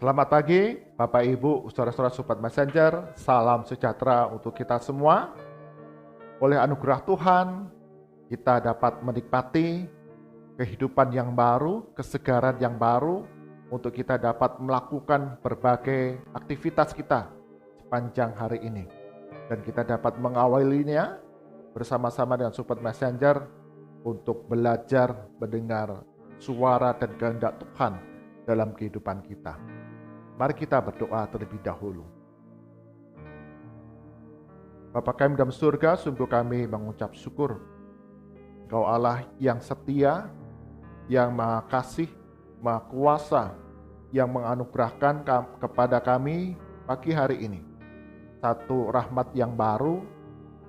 Selamat pagi, Bapak Ibu, saudara-saudara Sobat Messenger. Salam sejahtera untuk kita semua. Oleh anugerah Tuhan, kita dapat menikmati kehidupan yang baru, kesegaran yang baru, untuk kita dapat melakukan berbagai aktivitas kita sepanjang hari ini. Dan kita dapat mengawalinya bersama-sama dengan Sobat Messenger untuk belajar mendengar suara dan kehendak Tuhan dalam kehidupan kita. Mari kita berdoa terlebih dahulu. Bapa kami dalam surga, sungguh kami mengucap syukur. Engkau Allah yang setia, yang maha kasih, maha kuasa, yang menganugerahkan kepada kami pagi hari ini satu rahmat yang baru,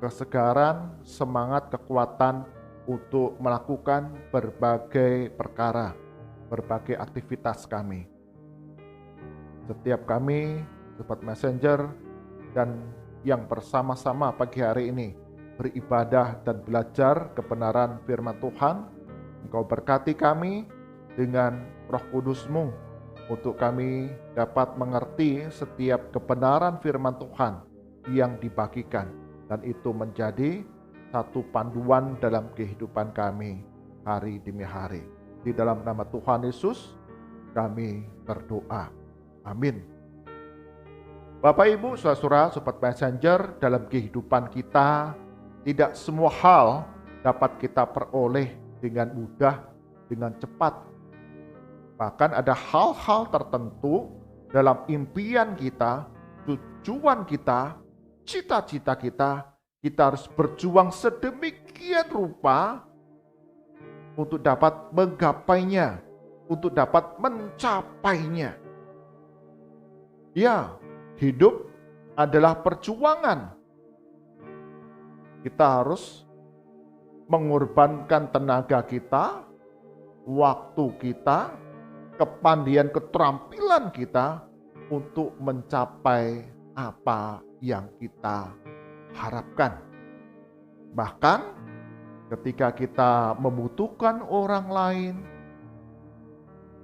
kesegaran, semangat, kekuatan untuk melakukan berbagai perkara, berbagai aktivitas kami. Setiap kami, Sobat Messenger, dan yang bersama-sama pagi hari ini beribadah dan belajar kebenaran firman Tuhan, Engkau berkati kami dengan Roh Kudus-Mu untuk kami dapat mengerti setiap kebenaran firman Tuhan yang dibagikan, dan itu menjadi satu panduan dalam kehidupan kami hari demi hari. Di dalam nama Tuhan Yesus kami berdoa. Amin. Bapak Ibu, saudara-saudara, Sobat Messenger, dalam kehidupan kita tidak semua hal dapat kita peroleh dengan mudah, dengan cepat. Bahkan ada hal-hal tertentu dalam impian kita, tujuan kita, cita-cita kita harus berjuang sedemikian rupa untuk dapat menggapainya, untuk dapat mencapainya. Ya, hidup adalah perjuangan. Kita harus mengorbankan tenaga kita, waktu kita, kepandian keterampilan kita untuk mencapai apa yang kita harapkan. Bahkan ketika kita membutuhkan orang lain,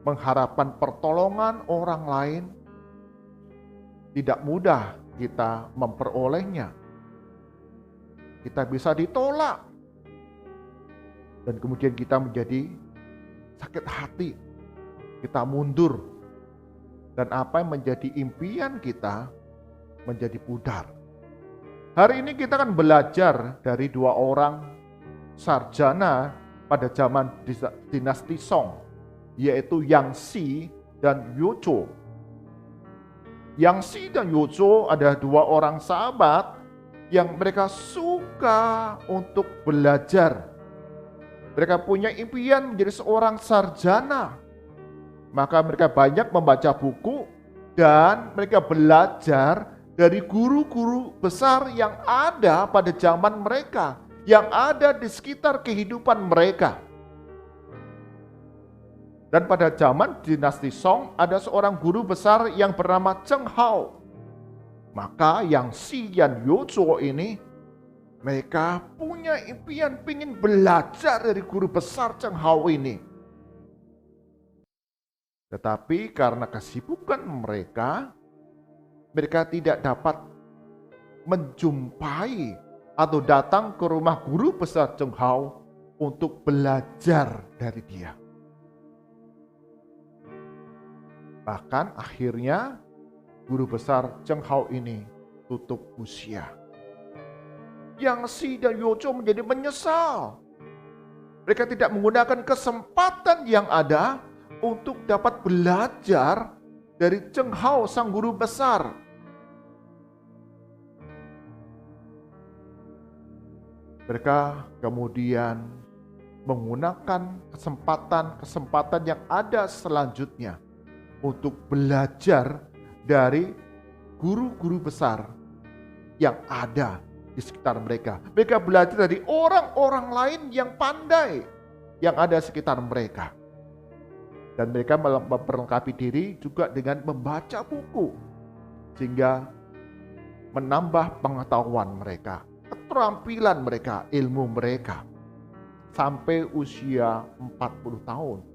mengharapkan pertolongan orang lain, tidak mudah kita memperolehnya. Kita bisa ditolak. Dan kemudian kita menjadi sakit hati. Kita mundur. Dan apa yang menjadi impian kita menjadi pudar. Hari ini kita akan belajar dari dua orang sarjana pada zaman dinasti Song, yaitu Yang Xi dan Youzuo. Yang Xi dan Youzuo adalah dua orang sahabat yang mereka suka untuk belajar. Mereka punya impian menjadi seorang sarjana. Maka mereka banyak membaca buku dan mereka belajar dari guru-guru besar yang ada pada zaman mereka, yang ada di sekitar kehidupan mereka. Dan pada zaman dinasti Song ada seorang guru besar yang bernama Zheng Hao. Maka Yang Xi dan Youzuo ini mereka punya impian ingin belajar dari guru besar Zheng Hao ini. Tetapi karena kesibukan mereka tidak dapat menjumpai atau datang ke rumah guru besar Zheng Hao untuk belajar dari dia. Bahkan akhirnya guru besar Zheng Hao ini tutup usia. Yang Xi dan Youzuo menjadi menyesal. Mereka tidak menggunakan kesempatan yang ada untuk dapat belajar dari Zheng Hao sang guru besar. Mereka kemudian menggunakan kesempatan yang ada selanjutnya untuk belajar dari guru-guru besar yang ada di sekitar mereka. Mereka belajar dari orang-orang lain yang pandai yang ada di sekitar mereka. Dan mereka memperlengkapi diri juga dengan membaca buku, sehingga menambah pengetahuan mereka, keterampilan mereka, ilmu mereka, sampai usia 40 tahun.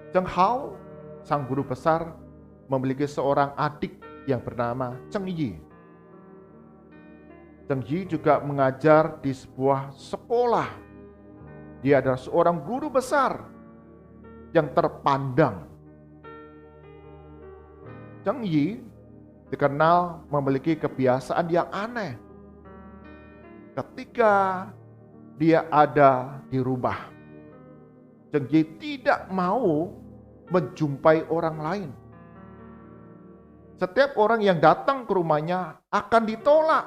Cheng Hao, sang guru besar, memiliki seorang adik yang bernama Cheng Yi. Cheng Yi juga mengajar di sebuah sekolah. Dia adalah seorang guru besar yang terpandang. Cheng Yi dikenal memiliki kebiasaan yang aneh. Ketika dia ada di rumah, Cheng Yi tidak mau menjumpai orang lain. Setiap orang yang datang ke rumahnya akan ditolak.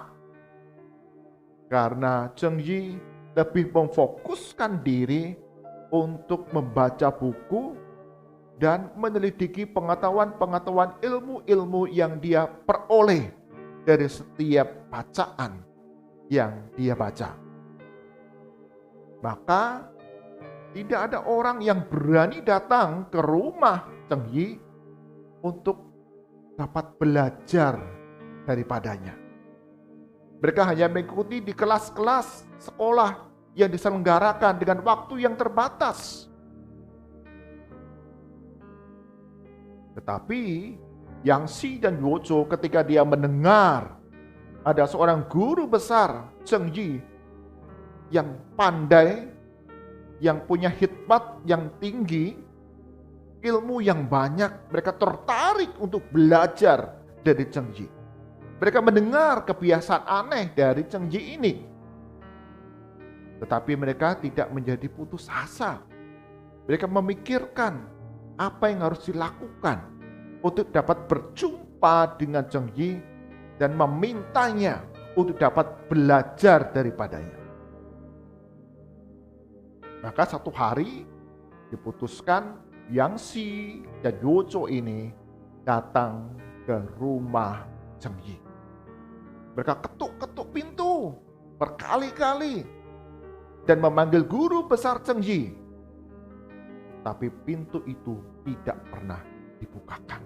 Karena Cheng Yi lebih memfokuskan diri untuk membaca buku dan menyelidiki pengetahuan-pengetahuan ilmu-ilmu yang dia peroleh dari setiap bacaan yang dia baca. Maka tidak ada orang yang berani datang ke rumah Cheng Yi untuk dapat belajar daripadanya. Mereka hanya mengikuti di kelas-kelas sekolah yang diselenggarakan dengan waktu yang terbatas. Tetapi Yang Xi dan Yuozhou ketika dia mendengar ada seorang guru besar Cheng Yi yang pandai, yang punya hikmat yang tinggi, ilmu yang banyak, mereka tertarik untuk belajar dari Cheng Yi. Mereka mendengar kebiasaan aneh dari Cheng Yi ini. Tetapi mereka tidak menjadi putus asa. Mereka memikirkan apa yang harus dilakukan untuk dapat berjumpa dengan Cheng Yi dan memintanya untuk dapat belajar daripadanya. Maka satu hari diputuskan Yang Xi dan Yuozhou ini datang ke rumah Cheng Yi. Mereka ketuk-ketuk pintu berkali-kali dan memanggil guru besar Cheng Yi. Tapi pintu itu tidak pernah dibukakan.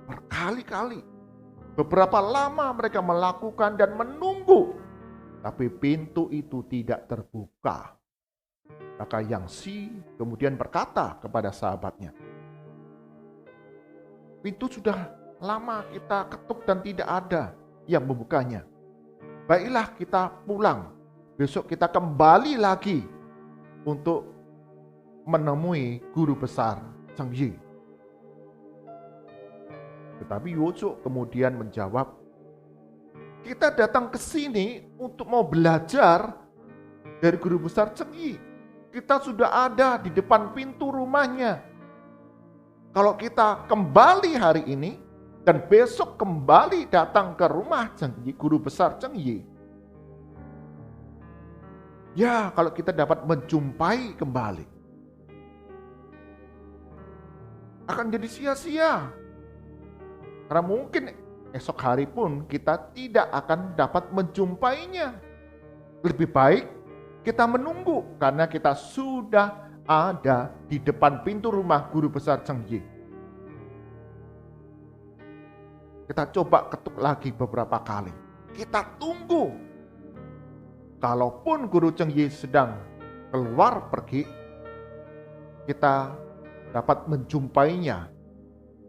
Berkali-kali, beberapa lama mereka melakukan dan menunggu, tapi pintu itu tidak terbuka. Maka Yang Xi kemudian berkata kepada sahabatnya, pintu sudah lama kita ketuk dan tidak ada yang membukanya. Baiklah kita pulang, besok kita kembali lagi untuk menemui guru besar Cheng Yi. Tetapi Yuozhou kemudian menjawab, kita datang ke sini untuk mau belajar dari guru besar Cheng Yi. Kita sudah ada di depan pintu rumahnya. Kalau kita kembali hari ini dan besok kembali datang ke rumah Cheng Yi, guru besar Cheng Yi, ya kalau kita dapat menjumpai kembali, akan jadi sia-sia. Karena mungkin esok hari pun kita tidak akan dapat menjumpainya. Lebih baik kita menunggu karena kita sudah ada di depan pintu rumah guru besar Cheng Yi. Kita coba ketuk lagi beberapa kali. Kita tunggu. Kalaupun guru Cheng Yi sedang keluar pergi, kita dapat menjumpainya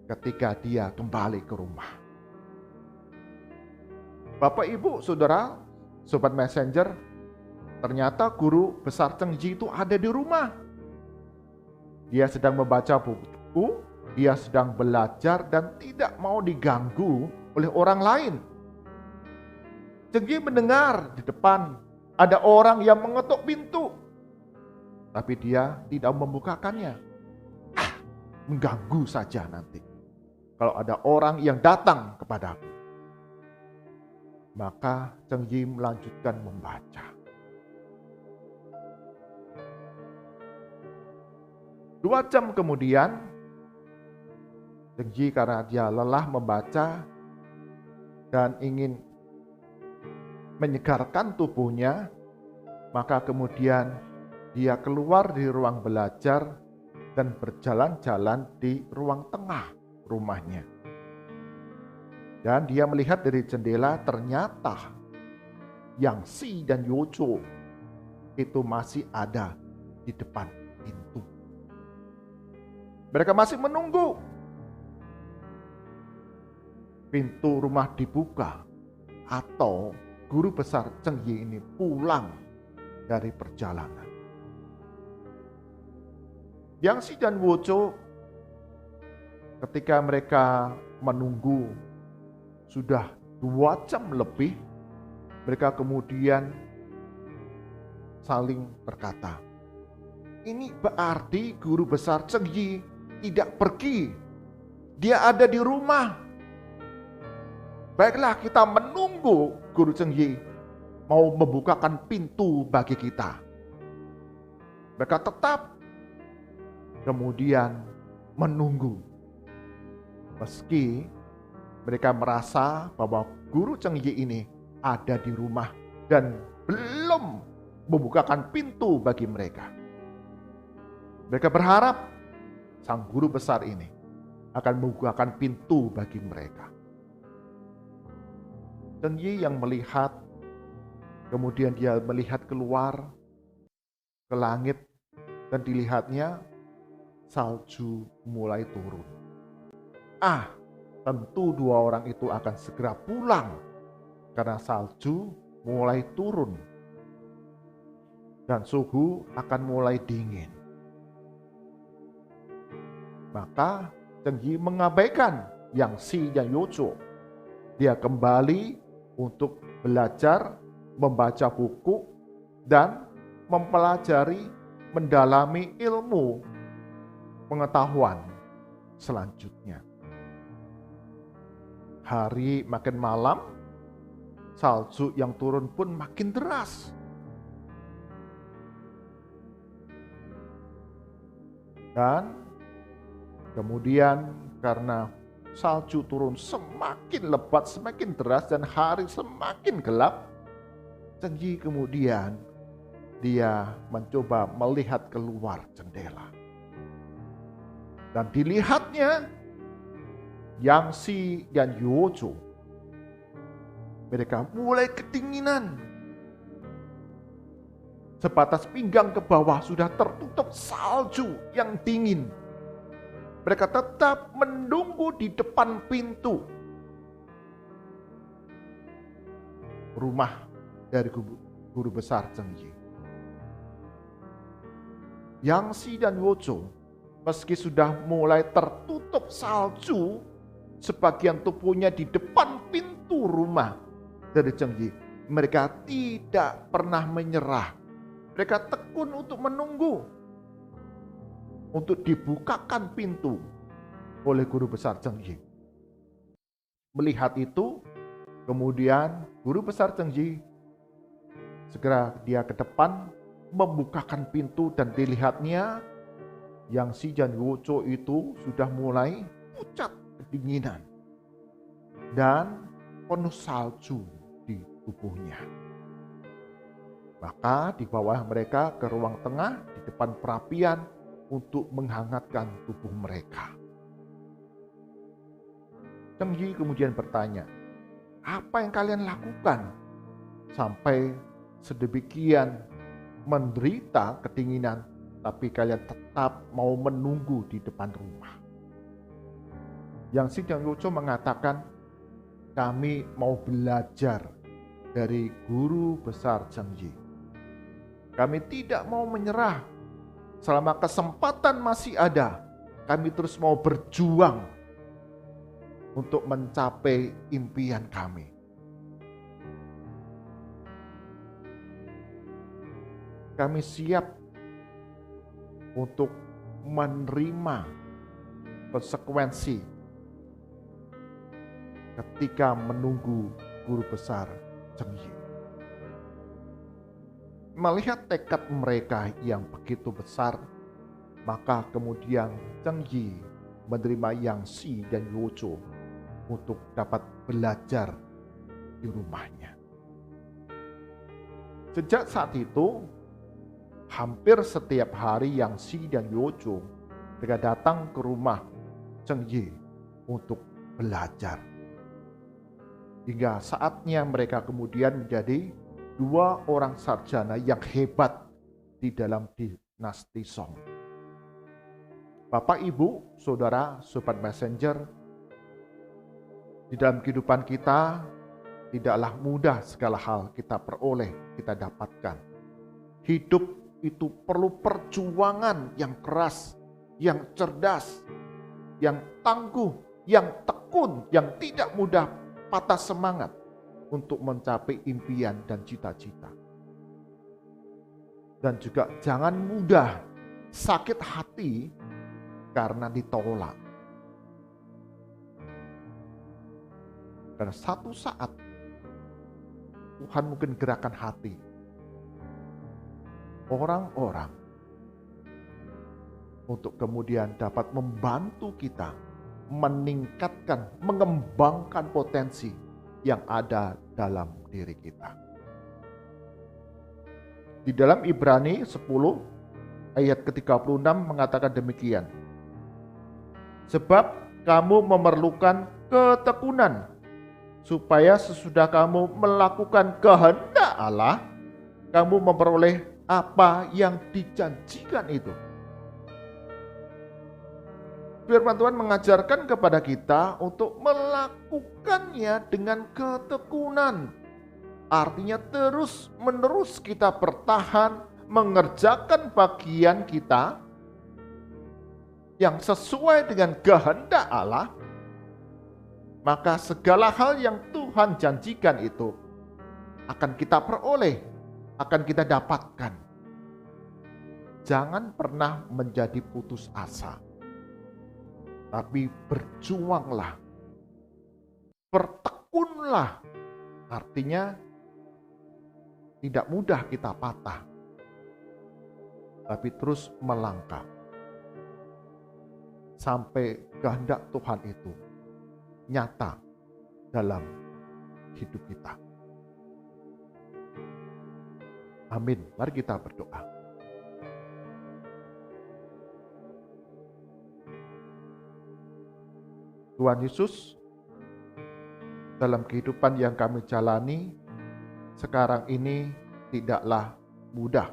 ketika dia kembali ke rumah. Bapak, Ibu, Saudara, Sobat Messenger, ternyata guru besar Cheng Yi itu ada di rumah. Dia sedang membaca buku, dia sedang belajar dan tidak mau diganggu oleh orang lain. Cheng Yi mendengar di depan ada orang yang mengetuk pintu, tapi dia tidak membukakannya. Mengganggu saja nanti kalau ada orang yang datang kepadaku. Maka Cheng Yi melanjutkan membaca. 2 jam kemudian, Cheng Yi karena dia lelah membaca dan ingin menyegarkan tubuhnya, maka kemudian dia keluar dari ruang belajar dan berjalan-jalan di ruang tengah rumahnya. Dan dia melihat dari jendela ternyata Yang Xi dan Yuozhou itu masih ada di depan pintu. Mereka masih menunggu pintu rumah dibuka atau guru besar Zheng Yi ini pulang dari perjalanan. Yang Si dan Wojo ketika mereka menunggu sudah 2 jam lebih, mereka kemudian saling berkata, ini berarti guru besar Zheng Yi tidak pergi. Dia ada di rumah. Baiklah, kita menunggu guru Zheng Yi mau membukakan pintu bagi kita. Mereka tetap kemudian menunggu. Meski mereka merasa bahwa guru Zheng Yi ini ada di rumah dan belum membukakan pintu bagi mereka. Mereka berharap sang guru besar ini akan membukakan pintu bagi mereka. Zheng Yi yang melihat, kemudian dia melihat keluar ke langit dan dilihatnya salju mulai turun. Tentu 2 orang itu akan segera pulang karena salju mulai turun dan suhu akan mulai dingin. Maka Zheng Yi mengabaikan Yang Si dan Wojo. Dia kembali untuk belajar, membaca buku, dan mempelajari, mendalami ilmu pengetahuan selanjutnya. Hari makin malam, salju yang turun pun makin deras. Dan kemudian karena salju turun semakin lebat, semakin deras, dan hari semakin gelap, Zheng Yi kemudian dia mencoba melihat keluar jendela. Dan dilihatnya Yang Si dan Wojo. Mereka mulai kedinginan. Sebatas pinggang ke bawah sudah tertutup salju yang dingin. Mereka tetap menunggu di depan pintu rumah dari guru besar Zheng Yi. Yang Si dan Wojo, meski sudah mulai tertutup salju, sebagian tubuhnya di depan pintu rumah dari Zheng Yi, mereka tidak pernah menyerah. Mereka tekun untuk menunggu, untuk dibukakan pintu oleh guru besar Zheng Yi. Melihat itu, kemudian guru besar Zheng Yi segera dia ke depan membukakan pintu dan dilihatnya Yang Si dan Wojo itu sudah mulai pucat kedinginan dan penuh salju di tubuhnya. Maka dibawa mereka ke ruang tengah di depan perapian untuk menghangatkan tubuh mereka. Zheng Yi kemudian bertanya, apa yang kalian lakukan sampai sedemikian menderita kedinginan, tapi kalian tetap mau menunggu di depan rumah? Yang Si dan Wojo mengatakan, kami mau belajar dari guru besar Zheng Yi. Kami tidak mau menyerah. Selama kesempatan masih ada, kami terus mau berjuang untuk mencapai impian kami. Kami siap untuk menerima konsekuensi ketika menunggu guru besar Zheng Yi. Melihat tekad mereka yang begitu besar, maka kemudian Zheng Yi menerima Yang Si dan Wojo untuk dapat belajar di rumahnya. Sejak saat itu, hampir setiap hari Yang Si dan Wojo mereka datang ke rumah Zheng Yi untuk belajar. Hingga saatnya mereka kemudian menjadi 2 orang sarjana yang hebat di dalam dinasti Song. Bapak, Ibu, Saudara, Sobat Messenger, di dalam kehidupan kita tidaklah mudah segala hal kita peroleh, kita dapatkan. Hidup itu perlu perjuangan yang keras, yang cerdas, yang tangguh, yang tekun, yang tidak mudah patah semangat untuk mencapai impian dan cita-cita. Dan juga jangan mudah sakit hati karena ditolak. Karena satu saat Tuhan mungkin gerakan hati orang-orang untuk kemudian dapat membantu kita meningkatkan, mengembangkan potensi yang ada dalam diri kita. Di dalam Ibrani 10 ayat ke-36 mengatakan demikian. Sebab kamu memerlukan ketekunan, supaya sesudah kamu melakukan kehendak Allah, kamu memperoleh apa yang dijanjikan itu. Firman Tuhan mengajarkan kepada kita untuk melakukannya dengan ketekunan. Artinya terus menerus kita bertahan mengerjakan bagian kita yang sesuai dengan kehendak Allah, maka segala hal yang Tuhan janjikan itu akan kita peroleh, akan kita dapatkan. Jangan pernah menjadi putus asa, tapi berjuanglah, bertekunlah. Artinya tidak mudah kita patah, tapi terus melangkah sampai kehendak Tuhan itu nyata dalam hidup kita. Amin. Mari kita berdoa. Tuhan Yesus, dalam kehidupan yang kami jalani sekarang ini tidaklah mudah.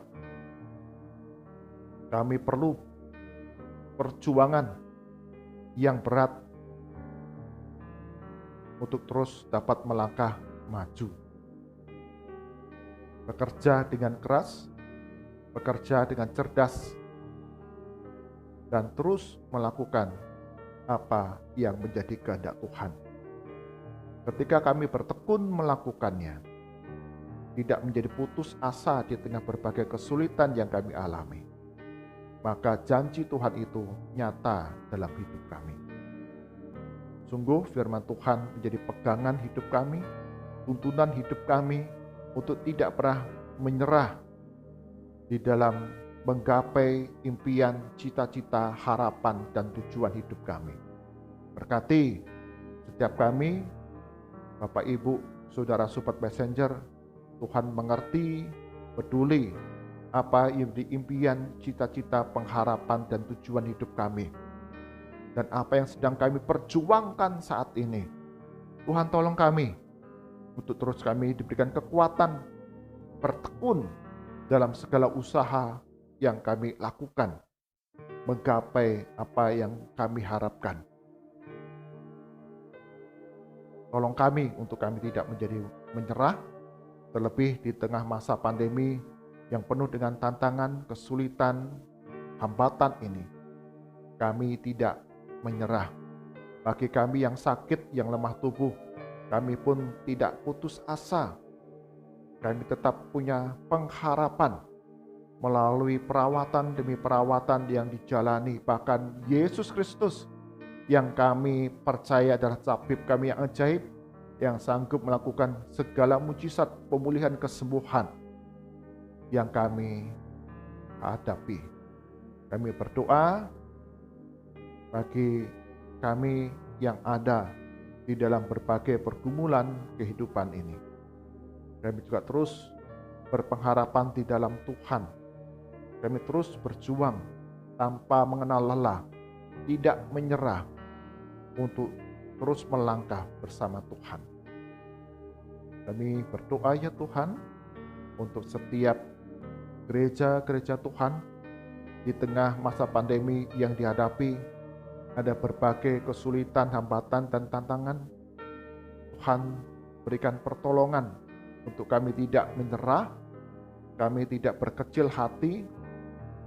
Kami perlu perjuangan yang berat untuk terus dapat melangkah maju. Bekerja dengan keras, bekerja dengan cerdas, dan terus melakukan apa yang menjadi kehendak Tuhan. Ketika kami bertekun melakukannya, tidak menjadi putus asa di tengah berbagai kesulitan yang kami alami, maka janji Tuhan itu nyata dalam hidup kami. Sungguh firman Tuhan menjadi pegangan hidup kami, tuntunan hidup kami untuk tidak pernah menyerah di dalam menggapai impian, cita-cita, harapan, dan tujuan hidup kami. Berkati setiap kami, Bapak, Ibu, Saudara, Sobat Messenger, Tuhan mengerti, peduli apa yang di impian, cita-cita, pengharapan, dan tujuan hidup kami. Dan apa yang sedang kami perjuangkan saat ini. Tuhan tolong kami untuk terus kami diberikan kekuatan, bertekun dalam segala usaha yang kami lakukan, menggapai apa yang kami harapkan. Tolong kami untuk kami tidak menjadi menyerah, terlebih di tengah masa pandemi yang penuh dengan tantangan, kesulitan, hambatan ini. Kami tidak menyerah. Bagi kami yang sakit, yang lemah tubuh, kami pun tidak putus asa. Kami tetap punya pengharapan melalui perawatan demi perawatan yang dijalani. Bahkan Yesus Kristus yang kami percaya adalah tabib kami yang ajaib, yang sanggup melakukan segala mujizat pemulihan kesembuhan yang kami hadapi. Kami berdoa bagi kami yang ada di dalam berbagai pergumulan kehidupan ini. Kami juga terus berpengharapan di dalam Tuhan. Kami terus berjuang tanpa mengenal lelah, tidak menyerah untuk terus melangkah bersama Tuhan. Kami berdoa ya Tuhan untuk setiap gereja-gereja Tuhan di tengah masa pandemi yang dihadapi, ada berbagai kesulitan, hambatan, dan tantangan. Tuhan berikan pertolongan untuk kami tidak menyerah, kami tidak berkecil hati,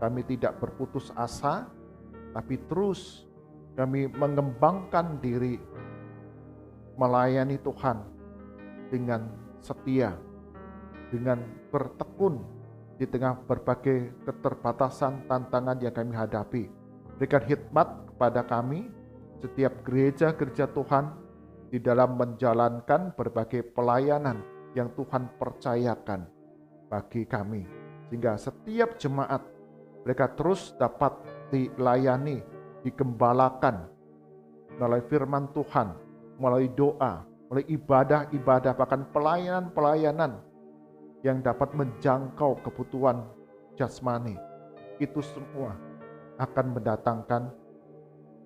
kami tidak berputus asa, tapi terus kami mengembangkan diri melayani Tuhan dengan setia, dengan bertekun di tengah berbagai keterbatasan tantangan yang kami hadapi. Berikan hikmat kepada kami, setiap gereja-gereja Tuhan, di dalam menjalankan berbagai pelayanan yang Tuhan percayakan bagi kami. Sehingga setiap jemaat mereka terus dapat dilayani, digembalakan melalui firman Tuhan, melalui doa, melalui ibadah-ibadah, bahkan pelayanan-pelayanan yang dapat menjangkau kebutuhan jasmani. Itu semua akan mendatangkan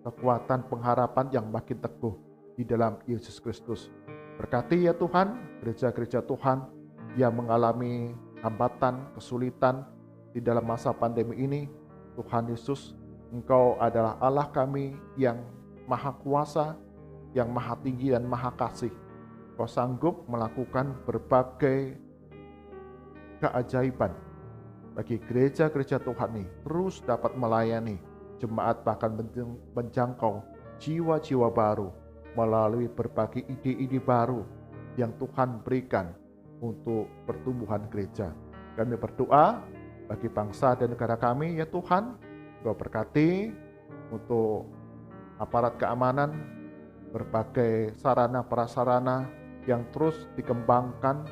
kekuatan pengharapan yang makin teguh di dalam Yesus Kristus. Berkati ya Tuhan, gereja-gereja Tuhan yang mengalami hambatan, kesulitan di dalam masa pandemi ini. Tuhan Yesus, Engkau adalah Allah kami yang maha kuasa, yang maha tinggi dan maha kasih. Kau sanggup melakukan berbagai keajaiban bagi gereja-gereja Tuhan ini, terus dapat melayani jemaat, bahkan menjangkau jiwa-jiwa baru melalui berbagai ide-ide baru yang Tuhan berikan untuk pertumbuhan gereja. Kami berdoa bagi bangsa dan negara kami ya Tuhan, Engkau berkati untuk aparat keamanan, berbagai sarana prasarana yang terus dikembangkan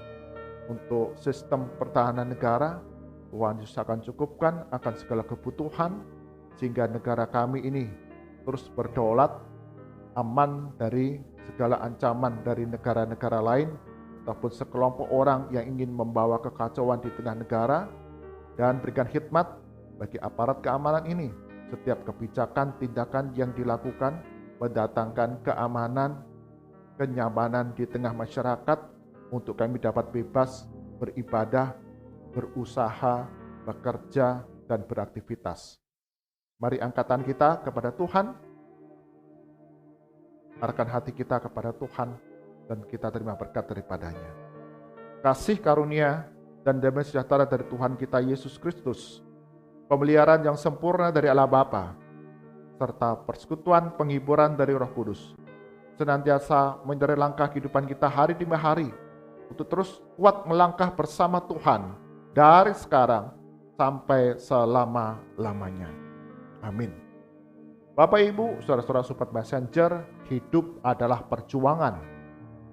untuk sistem pertahanan negara. Tuhan Yesus akan cukupkan akan segala kebutuhan, sehingga negara kami ini terus berdaulat, aman dari segala ancaman dari negara-negara lain ataupun sekelompok orang yang ingin membawa kekacauan di tengah negara. Dan berikan hikmat bagi aparat keamanan ini, setiap kebijakan tindakan yang dilakukan mendatangkan keamanan, kenyamanan di tengah masyarakat, untuk kami dapat bebas beribadah, berusaha, bekerja, dan beraktivitas. Mari angkatan kita kepada Tuhan, arahkan hati kita kepada Tuhan, dan kita terima berkat daripadanya. Kasih karunia dan damai sejahtera dari Tuhan kita Yesus Kristus, pemeliharaan yang sempurna dari Allah Bapa, serta persekutuan penghiburan dari Roh Kudus, senantiasa menyertai langkah kehidupan kita hari demi hari, untuk terus kuat melangkah bersama Tuhan dari sekarang sampai selama-lamanya. Amin. Bapak Ibu, saudara-saudara Sobat Messenger, hidup adalah perjuangan.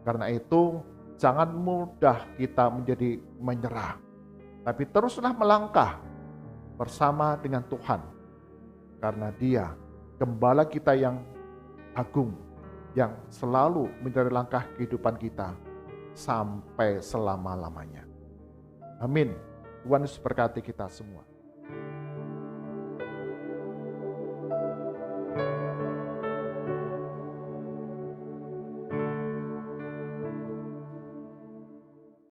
Karena itu, jangan mudah kita menjadi menyerah, tapi teruslah melangkah bersama dengan Tuhan, karena Dia Gembala kita yang agung, yang selalu menjadi langkah kehidupan kita sampai selama-lamanya. Amin. Tuhan Yesus berkati kita semua.